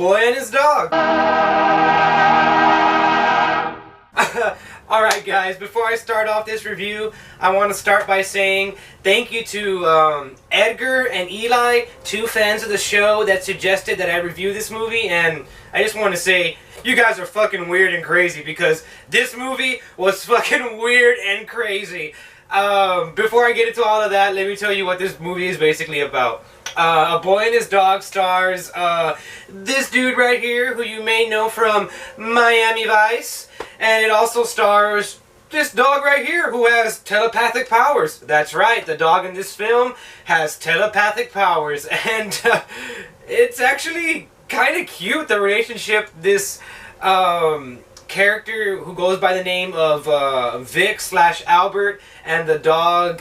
boy and his dog. Alright guys, before I start off this review, I want to start by saying thank you to Edgar and Eli, two fans of the show that suggested that I review this movie, and I just want to say you guys are fucking weird and crazy because this movie was fucking weird and crazy. Before I get into all of that, let me tell you what this movie is basically about. A Boy and His Dog stars this dude right here, who you may know from Miami Vice, and it also stars this dog right here who has telepathic powers. That's right, the dog in this film has telepathic powers, and it's actually kind of cute, the relationship this character who goes by the name of Vic/Albert and the dog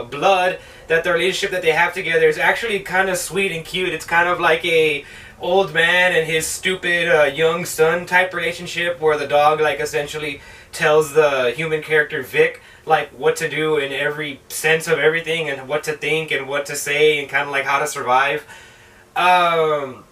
Blood, that the relationship that they have together is actually kind of sweet and cute. It's kind of like a old man and his stupid young son type relationship, where the dog like essentially tells the human character Vic like what to do in every sense of everything, and what to think and what to say, and kind of like how to survive. But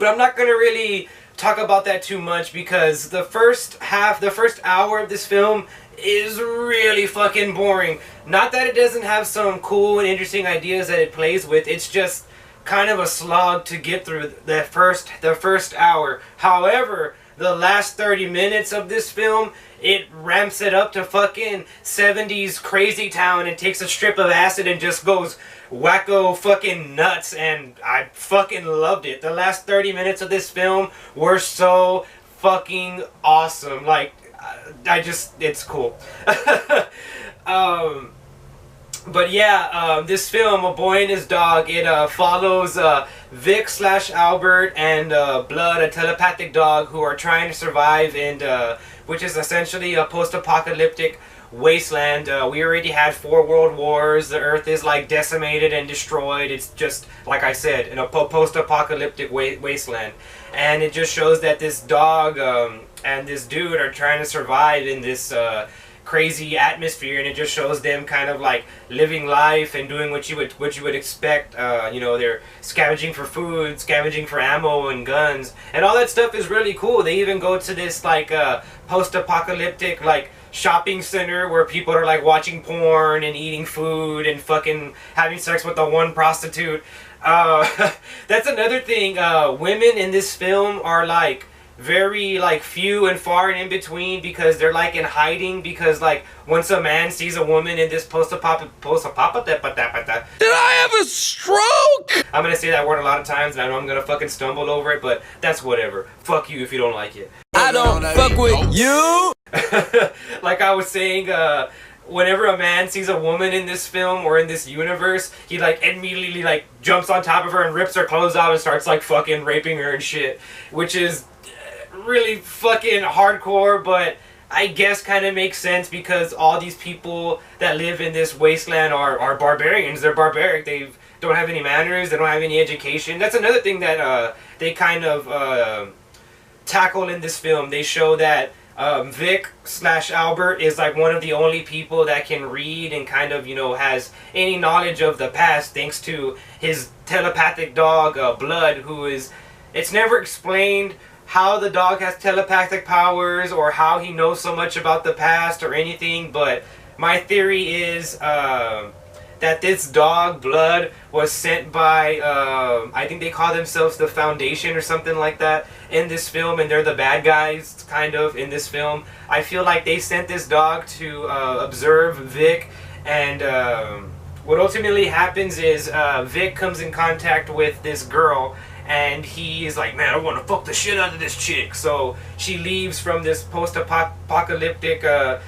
I'm not gonna really talk about that too much because the first hour of this film is really fucking boring. Not that it doesn't have some cool and interesting ideas that it plays with, it's just kind of a slog to get through the first hour. However, the last 30 minutes of this film, it ramps it up to fucking 70s crazy town and takes a strip of acid and just goes wacko fucking nuts, and I fucking loved it. The last 30 minutes of this film were so fucking awesome. Like, it's cool. But yeah, this film, A Boy and His Dog, it follows Vic/Albert and Blood, a telepathic dog who are trying to survive in which is essentially a post-apocalyptic wasteland. We already had 4 world wars. The earth is like decimated and destroyed. It's just, like I said, in a post-apocalyptic wasteland. And it just shows that this dog and this dude are trying to survive in this crazy atmosphere, and it just shows them kind of like living life and doing what you would expect. You know, they're scavenging for food, scavenging for ammo and guns, and all that stuff is really cool. They even go to this like post-apocalyptic like shopping center where people are like watching porn and eating food and fucking having sex with the one prostitute. That's another thing. Women in this film are like very like few and far and in between, because they're like in hiding, because like once a man sees a woman in this post-apocalyptic, did I have a stroke? I'm gonna say that word a lot of times and I know I'm gonna fucking stumble over it, but that's whatever. Fuck you if you don't like it. I don't fuck with you. Like I was saying, whenever a man sees a woman in this film or in this universe, he like immediately like jumps on top of her and rips her clothes out and starts like fucking raping her and shit, which is really fucking hardcore, but I guess kind of makes sense because all these people that live in this wasteland are barbarians. They're barbaric. They don't have any manners. They don't have any education. That's another thing that they kind of tackle in this film. They show that Vic/Albert is like one of the only people that can read and kind of, you know, has any knowledge of the past thanks to his telepathic dog Blood, who is, it's never explained how the dog has telepathic powers or how he knows so much about the past or anything, but my theory is that this dog Blood was sent by I think they call themselves the Foundation or something like that in this film, and they're the bad guys kind of in this film. I feel like they sent this dog to observe Vic, and what ultimately happens is Vic comes in contact with this girl, and he is like, man, I want to fuck the shit out of this chick. So she leaves from this post-apocalyptic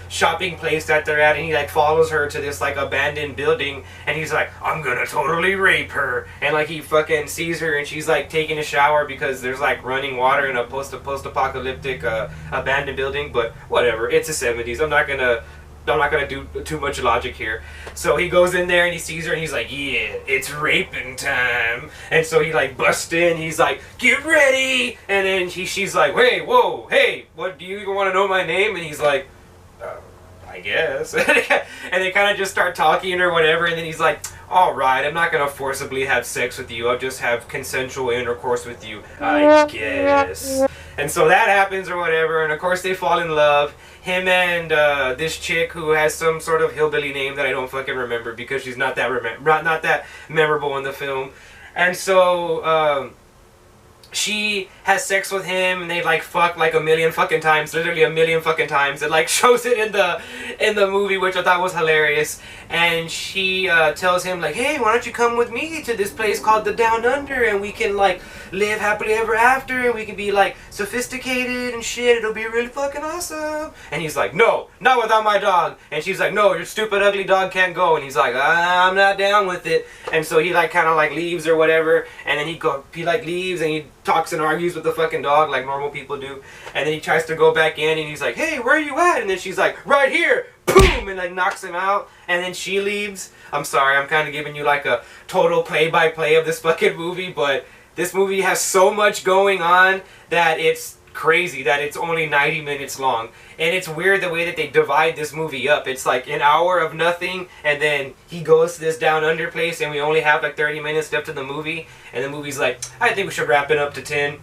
shopping place that they're at, and he like follows her to this like abandoned building, and he's like, I'm gonna totally rape her. And like he fucking sees her, and she's like taking a shower because there's like running water in a post-apocalyptic abandoned building. But whatever, it's the 70s. I'm not gonna do too much logic here. So he goes in there and he sees her and he's like, yeah, it's raping time. And so he like busts in, he's like, get ready. And then she's like, hey, whoa, hey, what, do you even want to know my name? And he's like, I guess. And they kind of just start talking or whatever, and then he's like, alright, I'm not gonna forcibly have sex with you, I'll just have consensual intercourse with you, I guess. And so that happens or whatever, and of course they fall in love. Him and this chick who has some sort of hillbilly name that I don't fucking remember because she's not that not that memorable in the film. And so she has sex with him, and they like fuck like a million fucking times, literally a million fucking times. It like shows it in the movie, which I thought was hilarious. And she tells him like, hey, why don't you come with me to this place called the Down Under, and we can like live happily ever after, and we can be like sophisticated and shit, it'll be really fucking awesome. And he's like, no, not without my dog. And she's like, no, your stupid ugly dog can't go. And he's like, I'm not down with it. And so he like kind of like leaves or whatever, and then he like leaves and he talks and argues with the fucking dog like normal people do. And then he tries to go back in, and he's like, hey, where are you at? And then she's like, right here, boom, and like knocks him out. And then she leaves. I'm sorry, I'm kind of giving you like a total play-by-play of this fucking movie, but this movie has so much going on that it's crazy that it's only 90 minutes long. And it's weird the way that they divide this movie up. It's like an hour of nothing, and then he goes to this Down Under place, and we only have like 30 minutes left of the movie. And the movie's like, I think we should wrap it up to 10.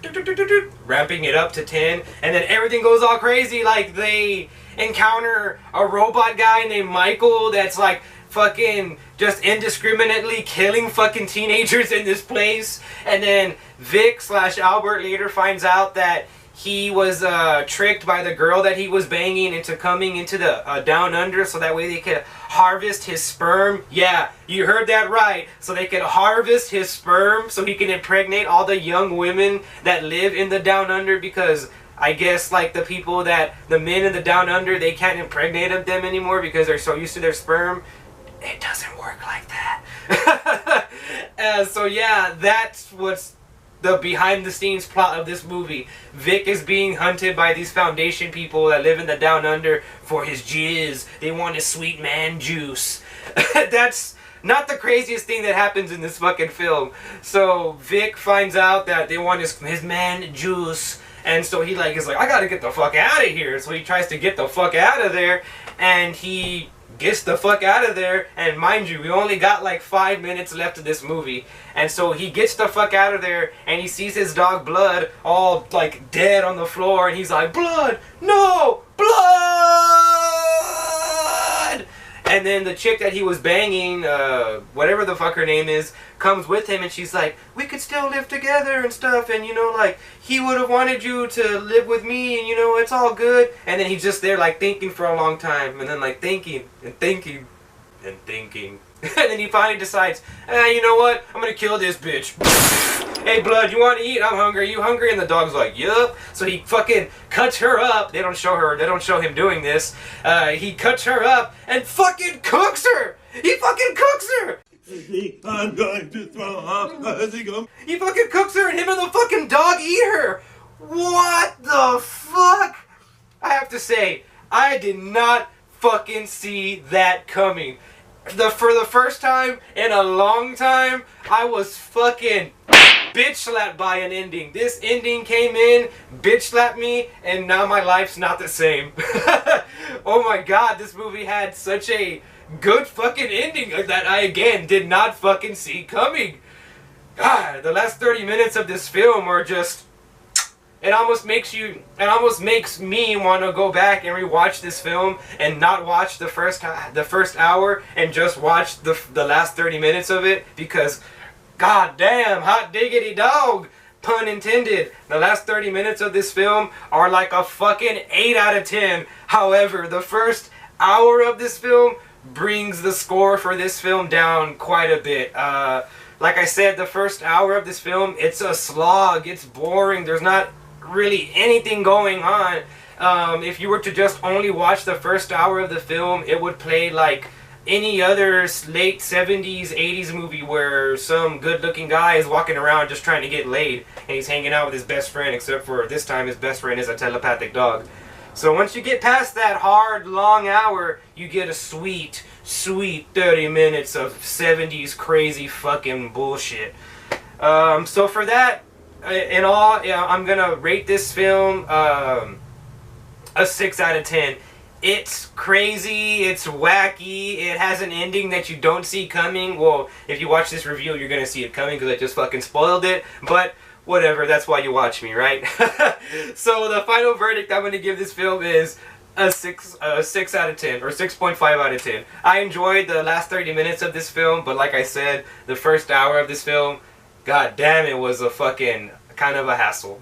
Ramping it up to 10. And then everything goes all crazy. Like they encounter a robot guy named Michael that's like fucking just indiscriminately killing fucking teenagers in this place. And then Vic/Albert later finds out that he was tricked by the girl that he was banging into coming into the Down Under so that way they could harvest his sperm. Yeah, you heard that right. So they could harvest his sperm so he can impregnate all the young women that live in the Down Under, because I guess like the men in the Down Under, they can't impregnate them anymore because they're so used to their sperm. It doesn't work like that. So yeah, that's what's the behind the scenes plot of this movie. Vic is being hunted by these Foundation people that live in the Down Under for his jizz. They want his sweet man juice. That's not the craziest thing that happens in this fucking film. So Vic finds out that they want his man juice, and so he like is like, I gotta get the fuck out of here. So he tries to get the fuck out of there, and he gets the fuck out of there. And mind you, we only got like 5 minutes left of this movie. And so he gets the fuck out of there, and he sees his dog Blood all like dead on the floor, and he's like, Blood, no, Blood! And then the chick that he was banging, whatever the fuck her name is, comes with him, and she's like, we could still live together and stuff, and you know, like, he would have wanted you to live with me, and you know, it's all good. And then he's just there like thinking for a long time, and then like thinking and thinking and thinking. And then he finally decides, you know what, I'm gonna kill this bitch. Hey Blood, you want to eat? I'm hungry. You hungry? And the dog's like, yup. So he fucking cuts her up. They don't show him doing this. He cuts her up and fucking cooks her. He fucking cooks her. I'm going to throw up. He fucking cooks her, and him and the fucking dog eat her. What the fuck? I have to say, I did not fucking see that coming. For the first time in a long time, I was fucking bitch slapped by an ending. This ending came in, bitch slapped me, and now my life's not the same. Oh my god, this movie had such a good fucking ending that I again did not fucking see coming. God, the last 30 minutes of this film are just, it almost makes me want to go back and rewatch this film and not watch the first hour and just watch the last 30 minutes of it, because god damn, hot diggity dog, pun intended, the last 30 minutes of this film are like a fucking 8 out of 10. However, the first hour of this film brings the score for this film down quite a bit. Like I said, the first hour of this film, it's a slog, it's boring, there's not really anything going on. If you were to just only watch the first hour of the film, it would play like any other late 70s, 80s movie where some good-looking guy is walking around just trying to get laid, and he's hanging out with his best friend, except for this time his best friend is a telepathic dog. So once you get past that hard, long hour, you get a sweet, sweet 30 minutes of 70s crazy fucking bullshit. So for that, in all, yeah, I'm gonna rate this film a 6 out of 10. It's crazy, it's wacky, it has an ending that you don't see coming. Well, if you watch this review, you're gonna see it coming because I just fucking spoiled it. But whatever, that's why you watch me, right? So the final verdict I'm gonna give this film is a 6 out of 10, or 6.5 out of 10. I enjoyed the last 30 minutes of this film, but like I said, the first hour of this film, god damn, it was a fucking kind of a hassle.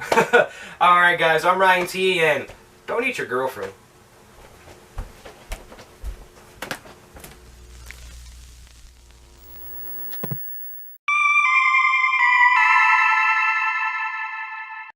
Alright guys, I'm Ryan T, and don't eat your girlfriend.